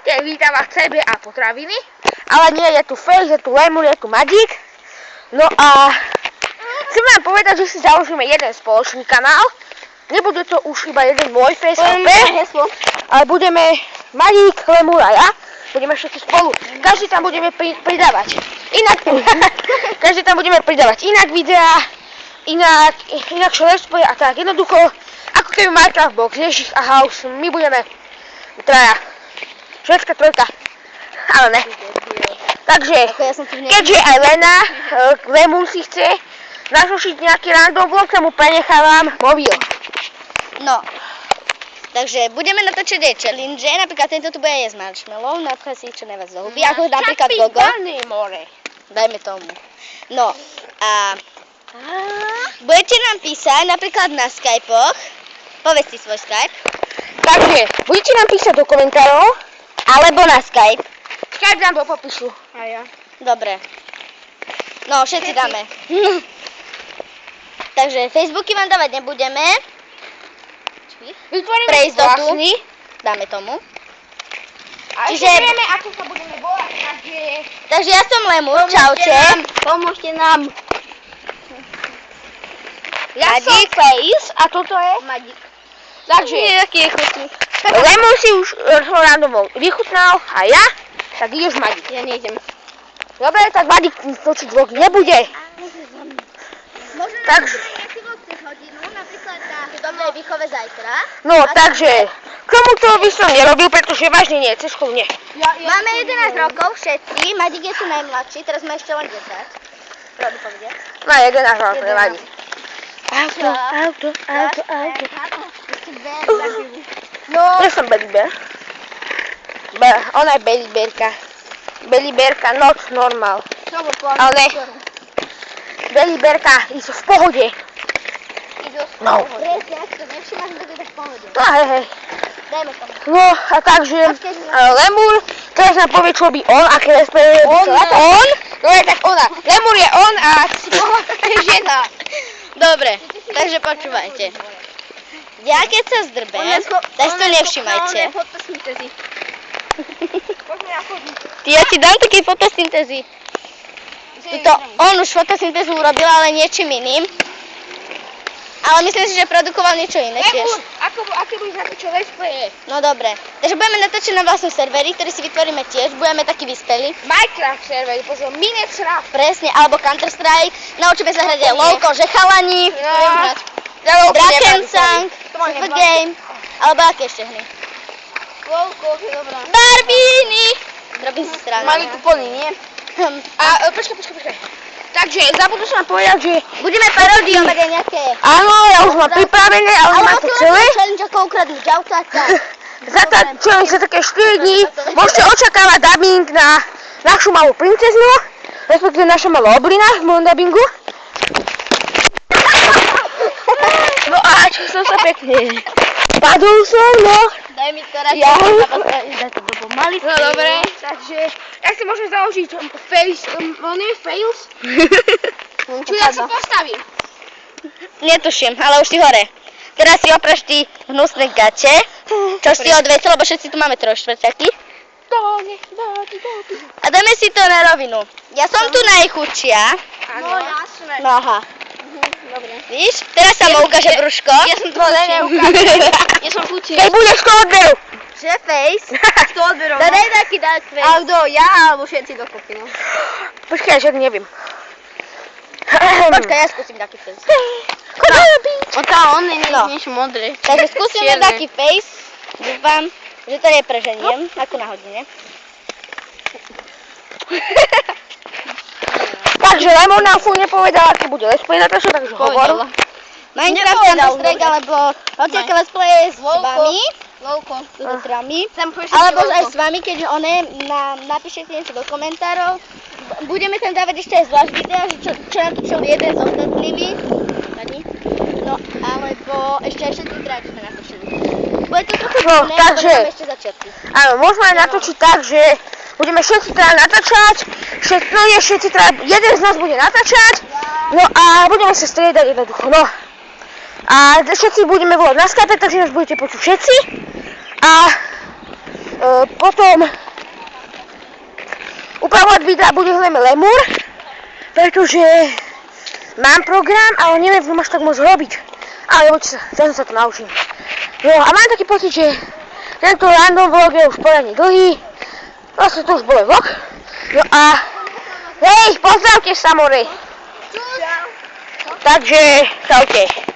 Čaute, vítam vás CB a potraviny. Ale nie, je tu Face, je tu Lemur, je tu Magic. No a chcem vám povedať, že si založíme jeden spoločný kanál. Nebude to už iba jeden môj Face a ale budeme Magic, Lemur a ja. Budeme všetci spolu. Každý tam budeme pridávať. Každý tam budeme pridávať inak videá, inakšie let's play a tak. Jednoducho, ako keby Minecraft Box, Ježiš a House, my budeme traja. Švedská trojka. Ale ne. Takže, keďže aj Lemur si chce natočiť nejaký random vlog, tam mu prenechávam mobil. No. Takže budeme natočiť aj challenge, napríklad tento tu bude jesť marshmallow, napríklad si čo najviac zahubí, ako napríklad Gogo. Dajme tomu. No a budete nám písať napríklad na Skypoch, povedz si svoj Skype. Takže, budete nám písať do komentárov, alebo na Skype. Skype dám do popisu. A ja. Dobre. No, všetci dáme. Takže Facebooky vám dávať nebudeme. Vytvoríme vlastný. Dáme tomu. A ešte vieme, ako sa budeme volať, takže ja som Lemur, čaute. Pomôžte nám. Ja som Face a toto je Magic. Takže, Aký je chutný. Lemur si už randomo vychutnal a ja, tak ideš Magic. Ja nejdem. Dobre, tak Magic točiť vlog nebude. Takže Napríklad na dobrej výchove zajtra. no, takže, komu to by som nerobil, pretože vážne nie, cez školu nie. Máme 11 rokov všetci, Magic je tu najmladší, teraz má ešte len 10. Pravdu povedať. No, 11 rokov, nevadí. Auto. Ja som Bellybear. Ona je Bellybearka. Bellybearka, not normal. Ale ne. Bellybearka, je v pohode. No. Presne, ak to nevšimáš, tak je tak v pohode. No, hej. Dajme tomu. No, a takže Lemur teraz nám povie, čo by on, aké SPV by chcel. On? No je tak ona. Lemur je on a ty si je žena. Dobre, takže počúvajte. Ja keď sa zdrbem, tak si to nevšimajte. Ja ti dám taký fotosyntézy. On už fotosyntézu urobil, ale niečím iným. Ale myslím si, že produkoval niečo iné tiež. Aké budeš natočiť let's play? No dobre. Takže budeme natočiť na vlastnom serveri, ktorý si vytvoríme tiež. Budeme taký vyspelí. Minecraft servery, pozor, Minecraft. Presne, alebo Counter-Strike. Naučíme sa hrať aj LOLko, že chalani. Drakensang, Super Game. Alebo aké ešte hry? LOLko, je dobrá. Barbíny. Robím si stranu. Mali tu plný, nie? A počkaj. Takže zabudol som vám povedať, že budeme parodiovať aj nejaké. áno, ja už mám pripravené, ale už mám to celé. Ale challenge ako ukradnúť autáka. Za také 4 dní môžete očakávať dubbing na našu malú princeznu, respektíve naša malá oblina v mojom dubbingu. No a čo som sa pekne padol som, no. Daj mi to radšej. Ja. No dobre, takže ja si môžem založiť Face, on je Fails? Čiže ja sa postavím. Netuším, ale už si hore. Teraz si opraš ty hnusné gače, čo si odvecel, lebo všetci tu máme trojštvrťaky. A dáme si to na rovinu. Ja som tu najchudšia. No jasné. No aha. Dobre. Víš? Teraz sa mu ukáže brúško. Ja som to neukážem. Ja som chudší. Keď budeš to odberu. Že Face? To odberu. Daj taký dark face. A kto? Ja alebo všetci dokopy, no. Počkaj, že neviem. Počkaj, ja skúsim taký face. On je niečo modré. Takže skúsime taký face. Dúfam, že to nepreženiem. Ako na hodine. Takže Lemur nám furt nepovedal, aký bude let's play natáčať, takže hovor. Minecraft Counter-Strike, alebo hociaké let's play s vami. S dotrami. Alebo aj s vami, keďže napíšete niečo do komentárov. Budeme tam dávať ešte aj zvlášť videa, čo natočil jeden z ostatnými. No, alebo ešte aj všetci traja, čo sme natočili. Bude to trochu divné, lebo tam ešte začiatky. Áno, môžeme aj natočiť tak, že budeme všetci teda natáčať, všetci teda, jeden z nás bude natáčať, no a budeme sa striedať jednoducho, no. A všetci budeme volať na Skype, takže nás budete počuť všetci. A Potom upravovať videa bude hlavne Lemur, pretože mám program, ale neviem v ňom až tak môcť robiť. Ale časom sa to naučím. No a mám taký pocit, že tento random vlog je už poriadne dlhý. Vlastne to už bol vlog. No a hej, pozdravte sa more. Takže čaute.